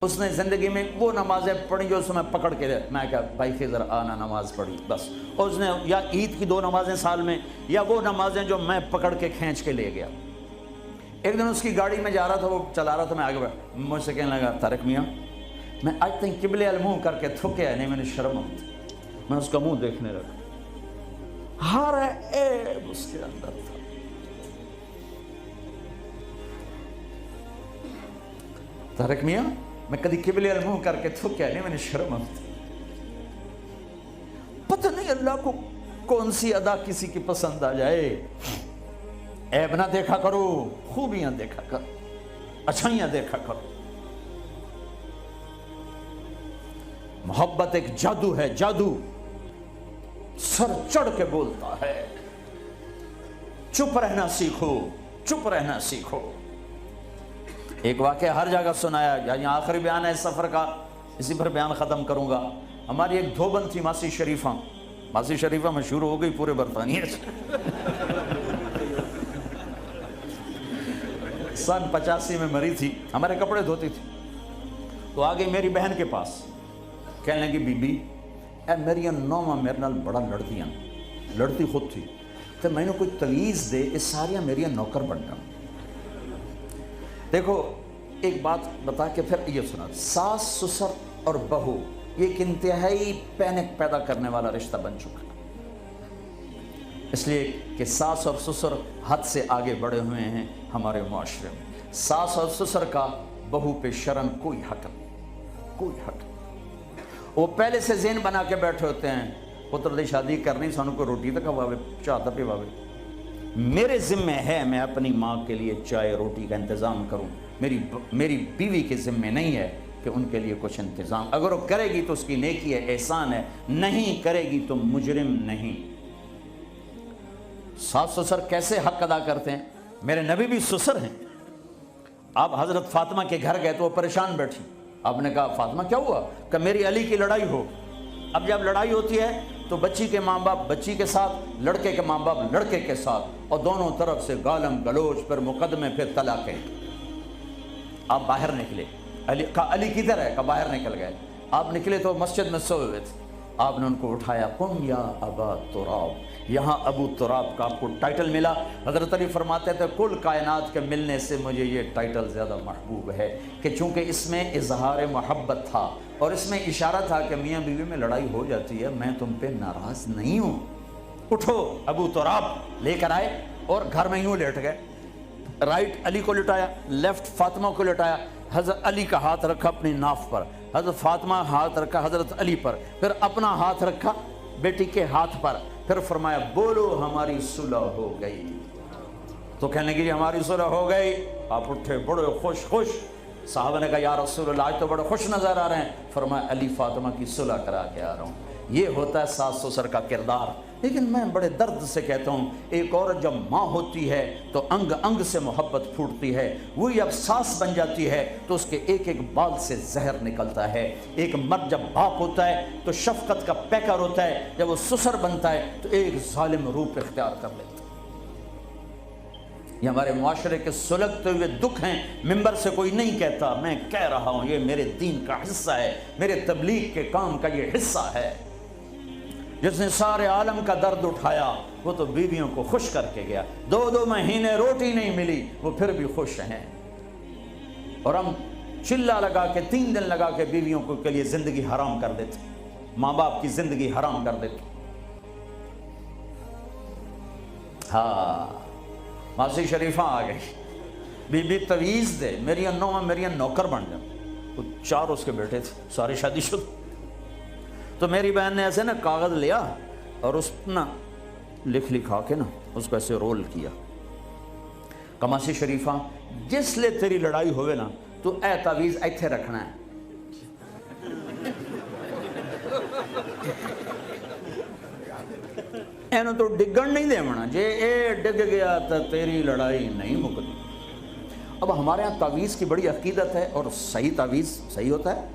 اس نے زندگی میں وہ نمازیں پڑھی جو اس میں پکڑ کے میں کہا بھائی خضر آنا نماز پڑھی بس. اس نے یا عید کی 2 نمازیں سال میں یا وہ نمازیں جو میں پکڑ کے کھینچ کے لے گیا. ایک دن اس کی گاڑی میں جا رہا تھا, وہ چلا رہا تھا, میں آگے مجھ سے کہنے لگا طارق میاں میں آج تک قبلے المنہ کر کے تھکیا نہیں, میں نے شرم آتی, میں اس کا منہ دیکھنے لگا, ہر عیب اس کے اندر تھا. طارق میاں میں کدی قبلے المنہ کر کے تھکیا نہیں, میں نے شرم آتی. پتہ نہیں اللہ کو کون سی ادا کسی کی پسند آ جائے. عیب نہ دیکھا کرو, خوبیاں دیکھا کرو, اچھائیاں دیکھا کرو. محبت ایک جادو ہے, جادو سر چڑھ کے بولتا ہے. چپ رہنا سیکھو, چپ رہنا سیکھو. ایک واقعہ ہر جگہ سنایا, یہاں آخری بیان ہے اس سفر کا, اسی پر بیان ختم کروں گا. ہماری ایک دھوبن تھی ماسی شریفہ. ماسی شریفہ مشہور ہو گئی پورے برطانیہ سے. سن 85 میں مری تھی, ہمارے کپڑے دھوتی تھی. تو آگئی میری بہن کے پاس, کہنے لگی بی بی اے میری نوما میرے نال بڑا لڑتی ہیں, لڑتی خود تھی, تو میں نے کوئی تویز دے اس ساریاں میری نوکر بن جاؤں. دیکھو ایک بات بتا کے پھر یہ سنا, ساس سسر اور بہو یہ ایک انتہائی پینک پیدا کرنے والا رشتہ بن چکا ہے. اس لیے کہ ساس اور سسر حد سے آگے بڑھے ہوئے ہیں ہمارے معاشرے میں. ساس اور سسر کا بہو پہ شرن کوئی حق نہیں, کوئی حق نہیں. وہ پہلے سے ذہن بنا کے بیٹھے ہوتے ہیں, پتر دی شادی کرنی سانو کو روٹی تک کھواوے, چاہ تک پواوے. میرے ذمہ ہے میں اپنی ماں کے لیے چائے روٹی کا انتظام کروں. میری بیوی کے ذمہ نہیں ہے کہ ان کے لیے کچھ انتظام. اگر وہ کرے گی تو اس کی نیکی ہے, احسان ہے, نہیں کرے گی تو مجرم نہیں. ساس سسر کیسے حق ادا کرتے ہیں؟ میرے نبی بھی سسر ہیں. آپ حضرت فاطمہ کے گھر گئے تو وہ پریشان بیٹھی. آپ نے کہا فاطمہ کیا ہوا؟ کہ میری علی کی لڑائی ہو. اب جب لڑائی ہوتی ہے تو بچی کے ماں باپ بچی کے ساتھ, لڑکے کے ماں باپ لڑکے کے ساتھ, اور دونوں طرف سے گالم گلوچ, پھر مقدمے, پھر طلاقیں. آپ باہر نکلے, علی کدھر ہے؟ کہ باہر نکل گئے. آپ نکلے تو مسجد میں سوئے ہوئے تھے. آپ نے ان کو اٹھایا, قم یا ابا تراب. یہاں ابو تراب کا آپ کو ٹائٹل ملا. حضرت علی فرماتے تھے کل کائنات کے ملنے سے مجھے یہ ٹائٹل زیادہ محبوب ہے, کہ چونکہ اس میں اظہار محبت تھا اور اس میں اشارہ تھا کہ میاں بیوی میں لڑائی ہو جاتی ہے, میں تم پہ ناراض نہیں ہوں. اٹھو ابو تراب لے کر آئے اور گھر میں یوں لیٹ گئے. رائٹ علی کو لٹایا, لیفٹ فاطمہ کو لٹایا. حضرت علی کا ہاتھ رکھا اپنی ناف پر, حضرت فاطمہ ہاتھ رکھا حضرت علی پر, پھر اپنا ہاتھ رکھا بیٹی کے ہاتھ پر, پھر فرمایا بولو ہماری صلح ہو گئی. تو کہنے لگی ہماری صلح ہو گئی. آپ اٹھے بڑے خوش. صحابہ نے کہا یا رسول اللہ آج تو بڑے خوش نظر آ رہے ہیں. فرمایا علی فاطمہ کی صلح کرا کے آ رہا ہوں. یہ ہوتا ہے ساس سسر کا کردار. لیکن میں بڑے درد سے کہتا ہوں, ایک عورت جب ماں ہوتی ہے تو انگ انگ سے محبت پھوٹتی ہے. وہی اب ساس بن جاتی ہے تو اس کے ایک ایک بال سے زہر نکلتا ہے. ایک مرد جب باپ ہوتا ہے تو شفقت کا پیکر ہوتا ہے, جب وہ سسر بنتا ہے تو ایک ظالم روپ اختیار کر لیتا ہے. یہ ہمارے معاشرے کے سلگتے ہوئے دکھ ہیں. ممبر سے کوئی نہیں کہتا, میں کہہ رہا ہوں, یہ میرے دین کا حصہ ہے, میرے تبلیغ کے کام کا یہ حصہ ہے. جس نے سارے عالم کا درد اٹھایا وہ تو بیویوں کو خوش کر کے گیا. 2 مہینے روٹی نہیں ملی, وہ پھر بھی خوش ہیں. اور ہم چلا لگا کے 3 دن لگا کے بیویوں کو کے لیے زندگی حرام کر دیتے, ماں باپ کی زندگی حرام کر دیتے. ہاں ماسی شریفہ آ گئی, بی بی تویز دے میری نوکر بن جا. تو 4 اس کے بیٹے تھے, ساری شادی شدہ. تو میری بہن نے ایسے نا کاغذ لیا اور اس نا لکھا کے نا اس کو ایسے رول کیا. کماسی شریفہ جس لئے تیری لڑائی ہوئے نا تو اے تعویز ایتھے رکھنا ہے. اینو تو ڈگن نہیں دے منا, جے اے ڈگ گیا تو تیری لڑائی نہیں مکتی. اب ہمارے ہاں تعویز کی بڑی عقیدت ہے, اور صحیح تعویز صحیح ہوتا ہے,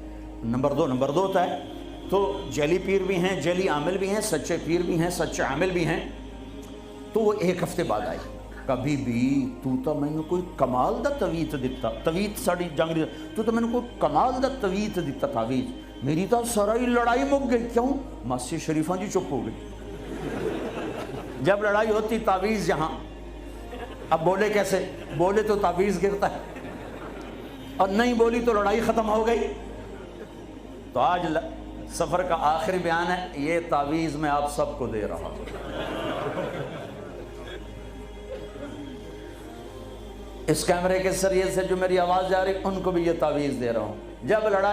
نمبر 2 ہوتا ہے. تو جعلی پیر بھی ہیں, جعلی عامل بھی ہیں, سچے پیر بھی ہیں, سچے عامل بھی ہیں. تو وہ 1 ہفتے بعد آئی. کبھی بھی تو مینوں کوئی کمال دا تویت دیتا، تویت ساڑی جنگ دی، تو مینوں کوئی کمال دا تویت دیتا تعویذ، میری تو ساری لڑائی مک گئی۔ کیوں؟ مسجد شریفاں جی چپ ہو گئی۔ جب لڑائی ہوتی تعویذ یہاں، اب بولے کیسے؟ بولے تو تعویذ گرتا ہے، اور نہیں بولی تو لڑائی ختم ہو گئی۔ تو آج سفر کا آخری بیان ہے، یہ تعویذ میں آپ سب کو دے رہا ہوں۔ اس کیمرے کے ذریعے سے جو میری آواز جا رہی ان کو بھی یہ تعویذ دے رہا ہوں۔ جب لڑائی